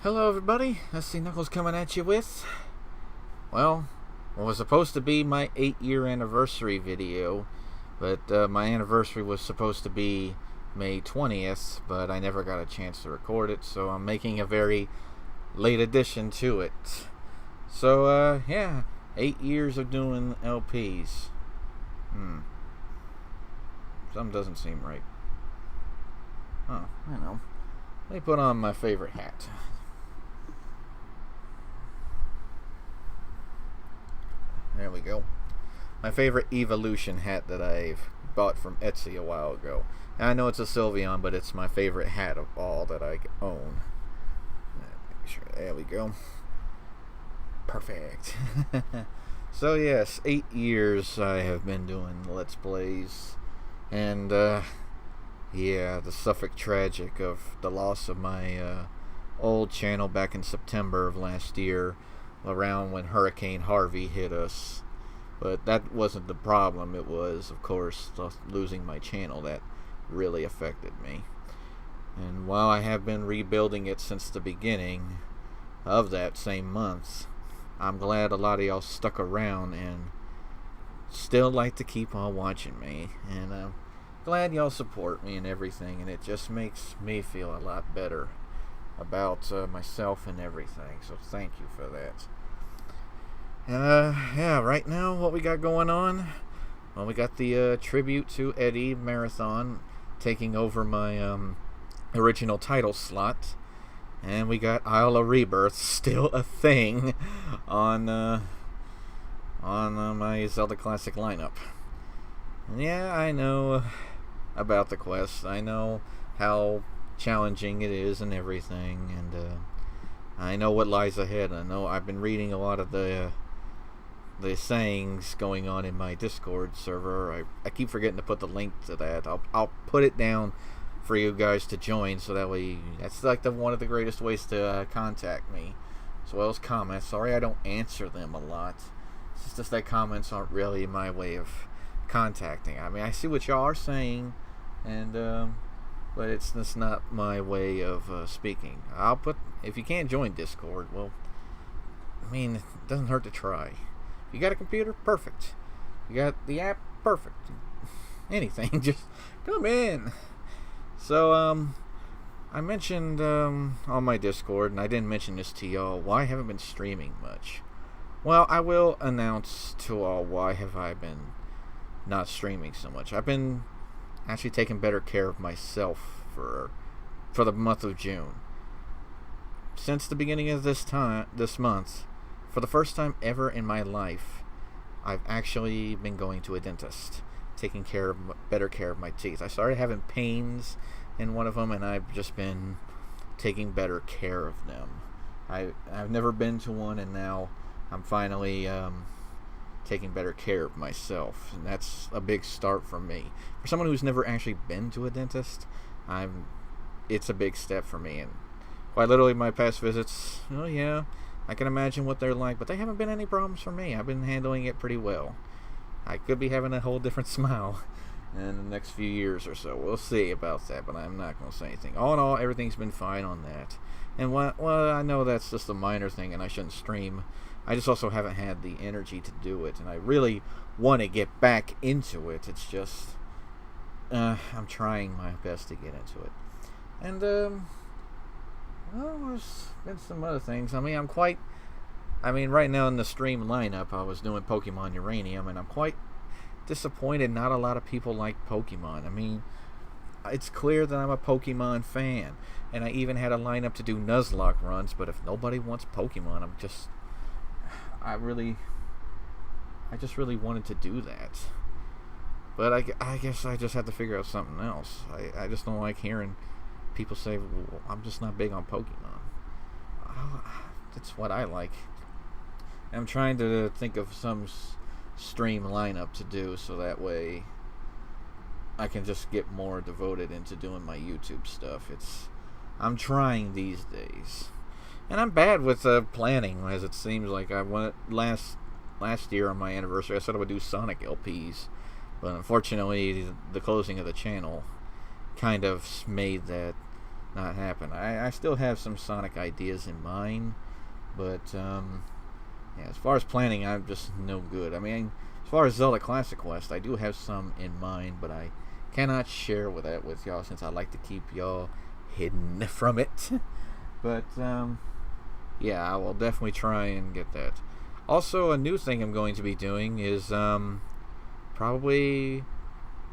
Hello everybody, SC Knuckles coming at you with, well, what was supposed to be my 8-year anniversary video, but my anniversary was supposed to be May 20th, but I never got a chance to record it, so I'm making a very late addition to it. So, yeah, 8 years of doing LPs. Something doesn't seem right. Oh, I know. Let me put on my favorite hat. There we go. My favorite Evolution hat that I've bought from Etsy a while ago. And I know it's a Sylveon, but it's my favorite hat of all that I own. Make sure, there we go. Perfect. So yes, 8 years I have been doing Let's Plays. And, yeah, the Suffolk tragic of the loss of my old channel back in September of last year, around when Hurricane Harvey hit us. But that wasn't the problem. It was, of course, losing my channel that really affected me. And while I have been rebuilding it since the beginning of that same month, I'm glad a lot of y'all stuck around and still like to keep on watching me. And I'm glad y'all support me and everything, and it just makes me feel a lot better about myself and everything. So thank you for that. And yeah, right now what we got going on, well, we got the tribute to Eddie marathon taking over my original title slot, and we got Isle of Rebirth still a thing on my Zelda Classic lineup. And yeah, I know about the quest. I know how challenging it is and everything, and I know what lies ahead. I know I've been reading a lot of the sayings going on in my Discord server. I keep forgetting to put the link to that. I'll put it down for you guys to join, so that way, that's like one of the greatest ways to contact me, as well as comments. Sorry I don't answer them a lot. It's just that comments aren't really my way of contacting. I mean, I see what y'all are saying, and but it's just not my way of speaking. If you can't join Discord, well, I mean, it doesn't hurt to try. You got a computer? Perfect. You got the app? Perfect. Anything, just come in. So, I mentioned on my Discord, and I didn't mention this to y'all, why I haven't been streaming much. Well, I will announce to all why have I been not streaming so much. I've been actually taking better care of myself for the month of June. Since the beginning of this month, for the first time ever in my life, I've actually been going to a dentist, taking better care of my teeth. I started having pains in one of them, and I've just been taking better care of them. I've never been to one, and now I'm finally taking better care of myself, and that's a big start for me. For someone who's never actually been to a dentist, it's a big step for me. And quite literally, my past visits, oh yeah, I can imagine what they're like, but they haven't been any problems for me. I've been handling it pretty well. I could be having a whole different smile in the next few years or so. We'll see about that, but I'm not going to say anything. All in all, everything's been fine on that. And well, I know that's just a minor thing, and I shouldn't stream. I just also haven't had the energy to do it, and I really want to get back into it. It's just, I'm trying my best to get into it. And, well, there's been some other things. I mean, right now in the stream lineup, I was doing Pokemon Uranium, and I'm quite disappointed not a lot of people like Pokemon. I mean, it's clear that I'm a Pokemon fan, and I even had a lineup to do Nuzlocke runs, but if nobody wants Pokemon, I just really wanted to do that. But I guess I just had to figure out something else. I just don't like hearing people say, well, I'm just not big on Pokemon. That's what I like. I'm trying to think of some stream lineup to do, so that way I can just get more devoted into doing my YouTube stuff. I'm trying these days. And I'm bad with planning, as it seems like. I went last year on my anniversary, I said I would do Sonic LPs, but unfortunately the closing of the channel kind of made that not happen. I still have some Sonic ideas in mind, but yeah, as far as planning, I'm just no good. I mean, as far as Zelda Classic Quest, I do have some in mind, but I cannot share that with y'all since I like to keep y'all hidden from it. But yeah, I will definitely try and get that. Also, a new thing I'm going to be doing is probably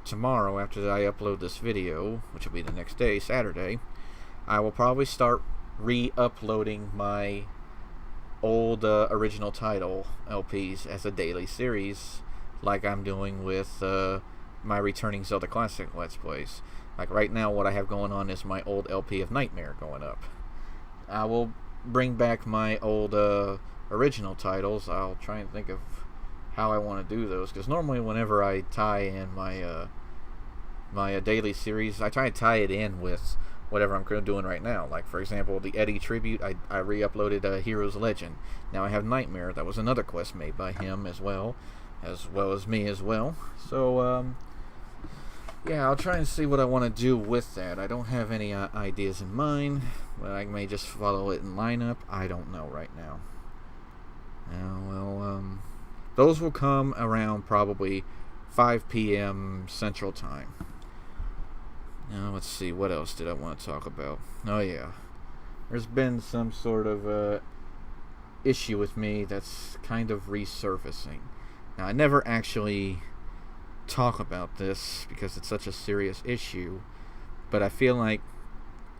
tomorrow after I upload this video, which will be the next day, Saturday, I will probably start re-uploading my old original title LPs as a daily series, like I'm doing with my returning Zelda Classic Let's Plays. Like right now, what I have going on is my old LP of Nightmare going up. I will bring back my old original titles. I'll try and think of how I want to do those, because normally whenever I tie in my my daily series, I try to tie it in with whatever I'm doing right now. Like, for example, the Eddie tribute, I re-uploaded Heroes Legend. Now I have Nightmare. That was another quest made by him as well as me as well. So yeah, I'll try and see what I want to do with that. I don't have any ideas in mind, but I may just follow it in lineup. I don't know right now. Well, those will come around probably 5 p.m. Central Time. Now, let's see, what else did I want to talk about? Oh, yeah. There's been some sort of issue with me that's kind of resurfacing. Now, I never actually talk about this because it's such a serious issue, but I feel like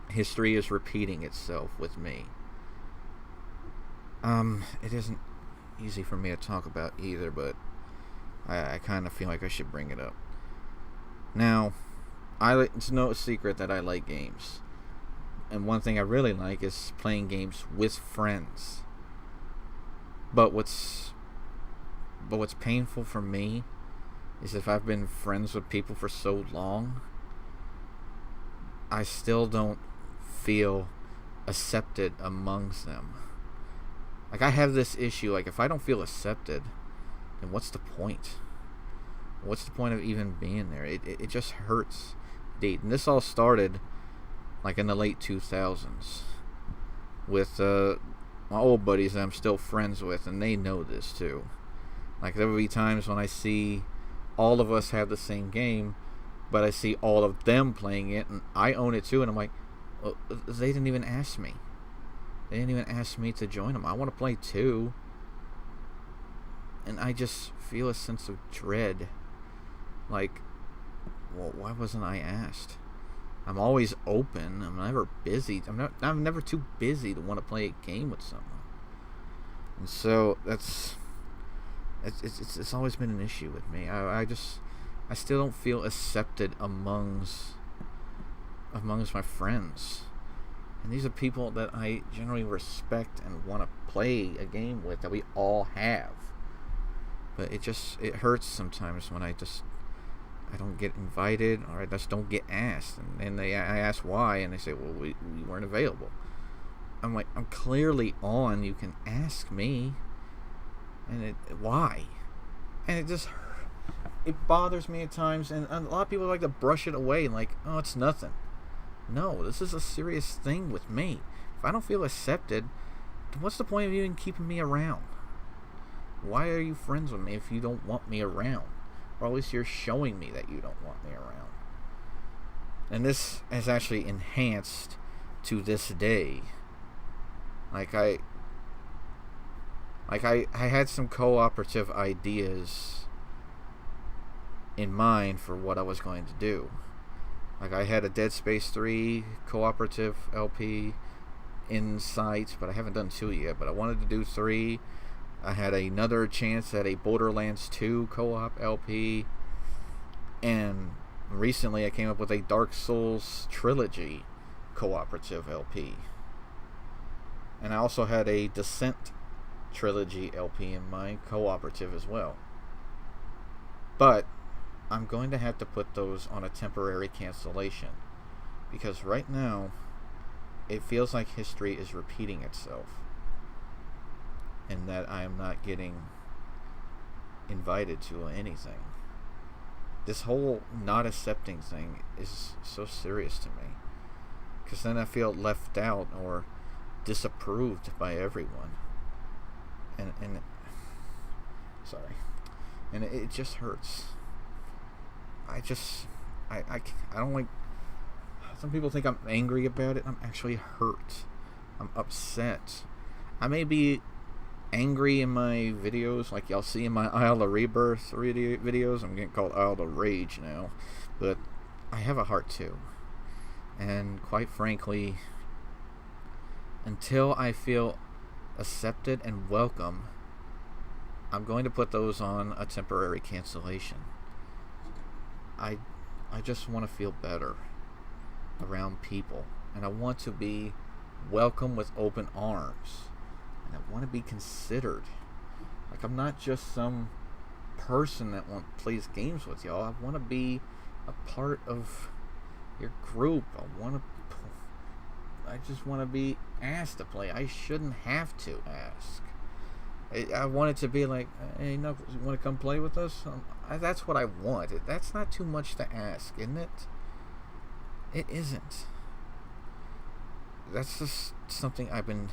history is repeating itself with me. It isn't easy for me to talk about either, but I kind of feel like I should bring it up. Now, it's no secret that I like games. And one thing I really like is playing games with friends. But what's painful for me is if I've been friends with people for so long, I still don't feel accepted amongst them. Like, I have this issue, like, if I don't feel accepted, then what's the point? What's the point of even being there? It just hurts. Indeed. And this all started, like, in the late 2000s with my old buddies that I'm still friends with, and they know this, too. Like, there will be times when I see all of us have the same game, but I see all of them playing it, and I own it, too, and I'm like, well, they didn't even ask me. They didn't even ask me to join them. I want to play too. And I just feel a sense of dread. Like, well, why wasn't I asked? I'm always open. I'm never busy. I'm never too busy to want to play a game with someone. And so it's always been an issue with me. I still don't feel accepted amongst my friends. And these are people that I generally respect and want to play a game with, that we all have. But it hurts sometimes when I don't get invited, or I just don't get asked. And I ask why, and they say, well, we weren't available. I'm like, I'm clearly on. You can ask me. And why? And it bothers me at times. And a lot of people like to brush it away, like, oh, it's nothing. No, this is a serious thing with me. If I don't feel accepted, then what's the point of even keeping me around? Why are you friends with me if you don't want me around? Or at least you're showing me that you don't want me around. And this has actually enhanced to this day. I had some cooperative ideas in mind for what I was going to do. Like, I had a Dead Space 3 cooperative LP in sight, but I haven't done 2 yet, but I wanted to do 3. I had another chance at a Borderlands 2 co-op LP, and recently I came up with a Dark Souls trilogy cooperative LP. And I also had a Descent trilogy LP in mind, cooperative as well. But I'm going to have to put those on a temporary cancellation, because right now it feels like history is repeating itself, and that I am not getting invited to anything. This whole not accepting thing is so serious to me, because then I feel left out or disapproved by everyone. And sorry. And it just hurts. I don't like... Some people think I'm angry about it. I'm actually hurt. I'm upset. I may be angry in my videos, like y'all see in my Isle of Rebirth videos. I'm getting called Isle of Rage now. But I have a heart too. And quite frankly, until I feel accepted and welcome, I'm going to put those on a temporary cancellation. I just want to feel better around people, and I want to be welcome with open arms, and I want to be considered. Like, I'm not just some person that plays games with y'all. I want to be a part of your group. I just want to be asked to play. I shouldn't have to ask. I want it to be like, hey, Knuckles, you want to come play with us? That's what I want. That's not too much to ask, isn't it? It isn't. That's just something I've been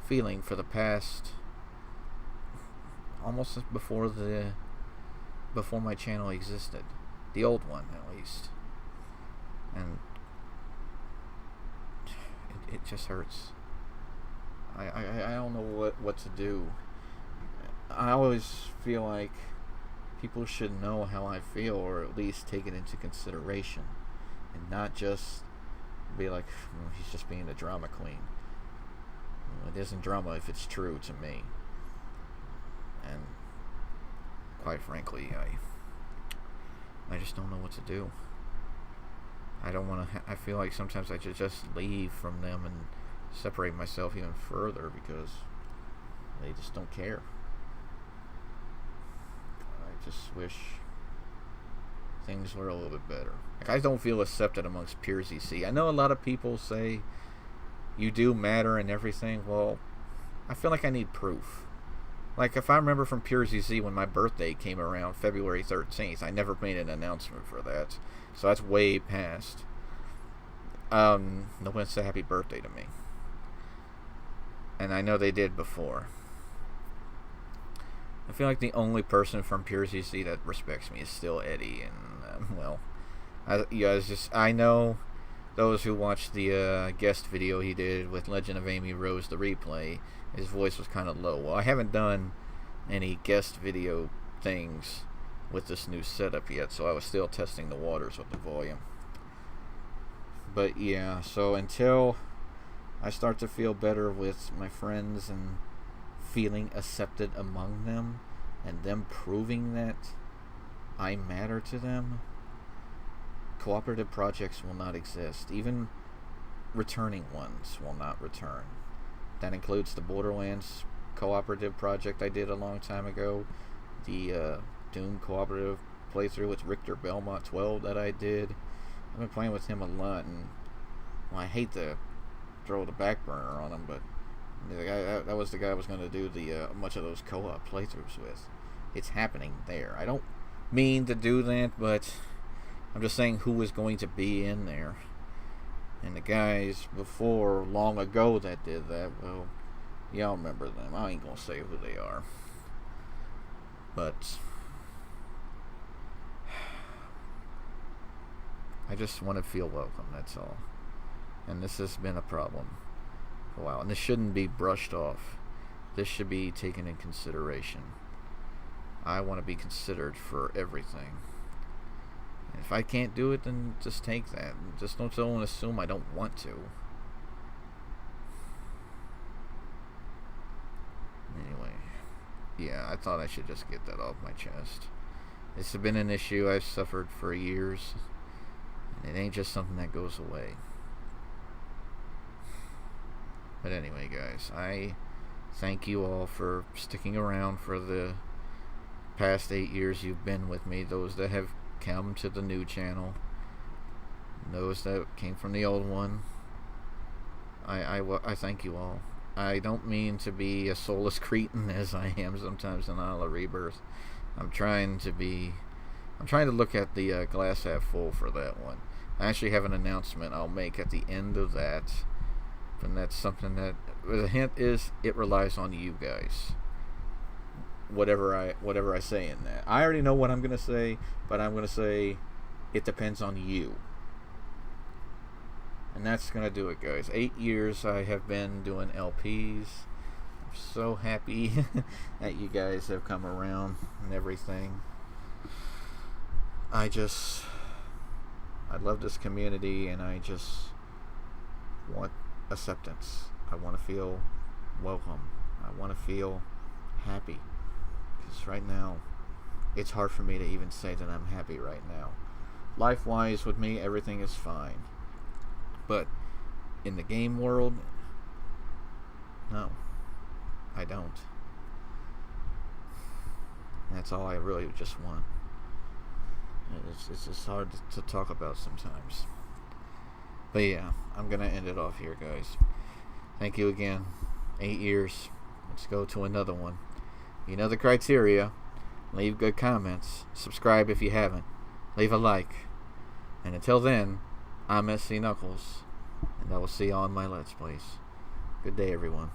feeling for the past, almost before my channel existed. The old one, at least. And it just hurts. I don't know what to do. I always feel like people should know how I feel, or at least take it into consideration, and not just be like, he's just being a drama queen. It isn't drama if it's true to me. And quite frankly, I just don't know what to do. I don't want to. I feel like sometimes I should just leave from them and separate myself even further, because they just don't care. I just wish things were a little bit better. Like, I don't feel accepted amongst peers EC. I know a lot of people say you do matter and everything. Well, I feel like I need proof. Like, if I remember from Peers EC when my birthday came around, February 13th, I never made an announcement for that. So that's way past. No one said happy birthday to me. And I know they did before. I feel like the only person from Peers EC that respects me is still Eddie. And, well, you guys I know those who watched the guest video he did with Legend of Amy Rose, the replay, his voice was kind of low. Well, I haven't done any guest video things with this new setup yet, so I was still testing the waters with the volume. But yeah, so until I start to feel better with my friends and feeling accepted among them, and them proving that I matter to them, cooperative projects will not exist. Even returning ones will not return. That includes the Borderlands cooperative project I did a long time ago, the Doom cooperative playthrough with Richter Belmont 12 that I did. I've been playing with him a lot, and well, I hate to throw the back burner on him, but that was the guy I was going to do much of those co-op playthroughs with. It's happening there. I don't mean to do that, but I'm just saying who is going to be in there. And the guys before, long ago, that did that, well, y'all remember them. I ain't going to say who they are. But I just want to feel welcome, that's all. And this has been a problem for a while. And this shouldn't be brushed off. This should be taken in consideration. I want to be considered for everything. And if I can't do it, then just take that. Just don't assume I don't want to. Anyway, yeah, I thought I should just get that off my chest. This has been an issue I've suffered for years. And it ain't just something that goes away. But anyway, guys, I thank you all for sticking around for the past 8 years you've been with me. Those that have come to the new channel, those that came from the old one, I thank you all. I don't mean to be a soulless cretin as I am sometimes in Isle of Rebirth. I'm trying to look at the glass half full for that one. I actually have an announcement I'll make at the end of that. And that's something that the hint is it relies on you guys. Whatever I say in that. I already know what I'm gonna say, but I'm gonna say it depends on you. And that's gonna do it, guys. 8 years I have been doing LPs. I'm so happy that you guys have come around and everything. I love this community, and I just want acceptance. I want to feel welcome. I want to feel happy. Because right now, it's hard for me to even say that I'm happy right now. Life-wise, with me, everything is fine. But in the game world, no, I don't. That's all I really just want. It's just hard to talk about sometimes. But yeah, I'm going to end it off here, guys. Thank you again. 8 years. Let's go to another one. You know the criteria. Leave good comments. Subscribe if you haven't. Leave a like. And until then, I'm SC Knuckles, and I will see you on my Let's Plays. Good day, everyone.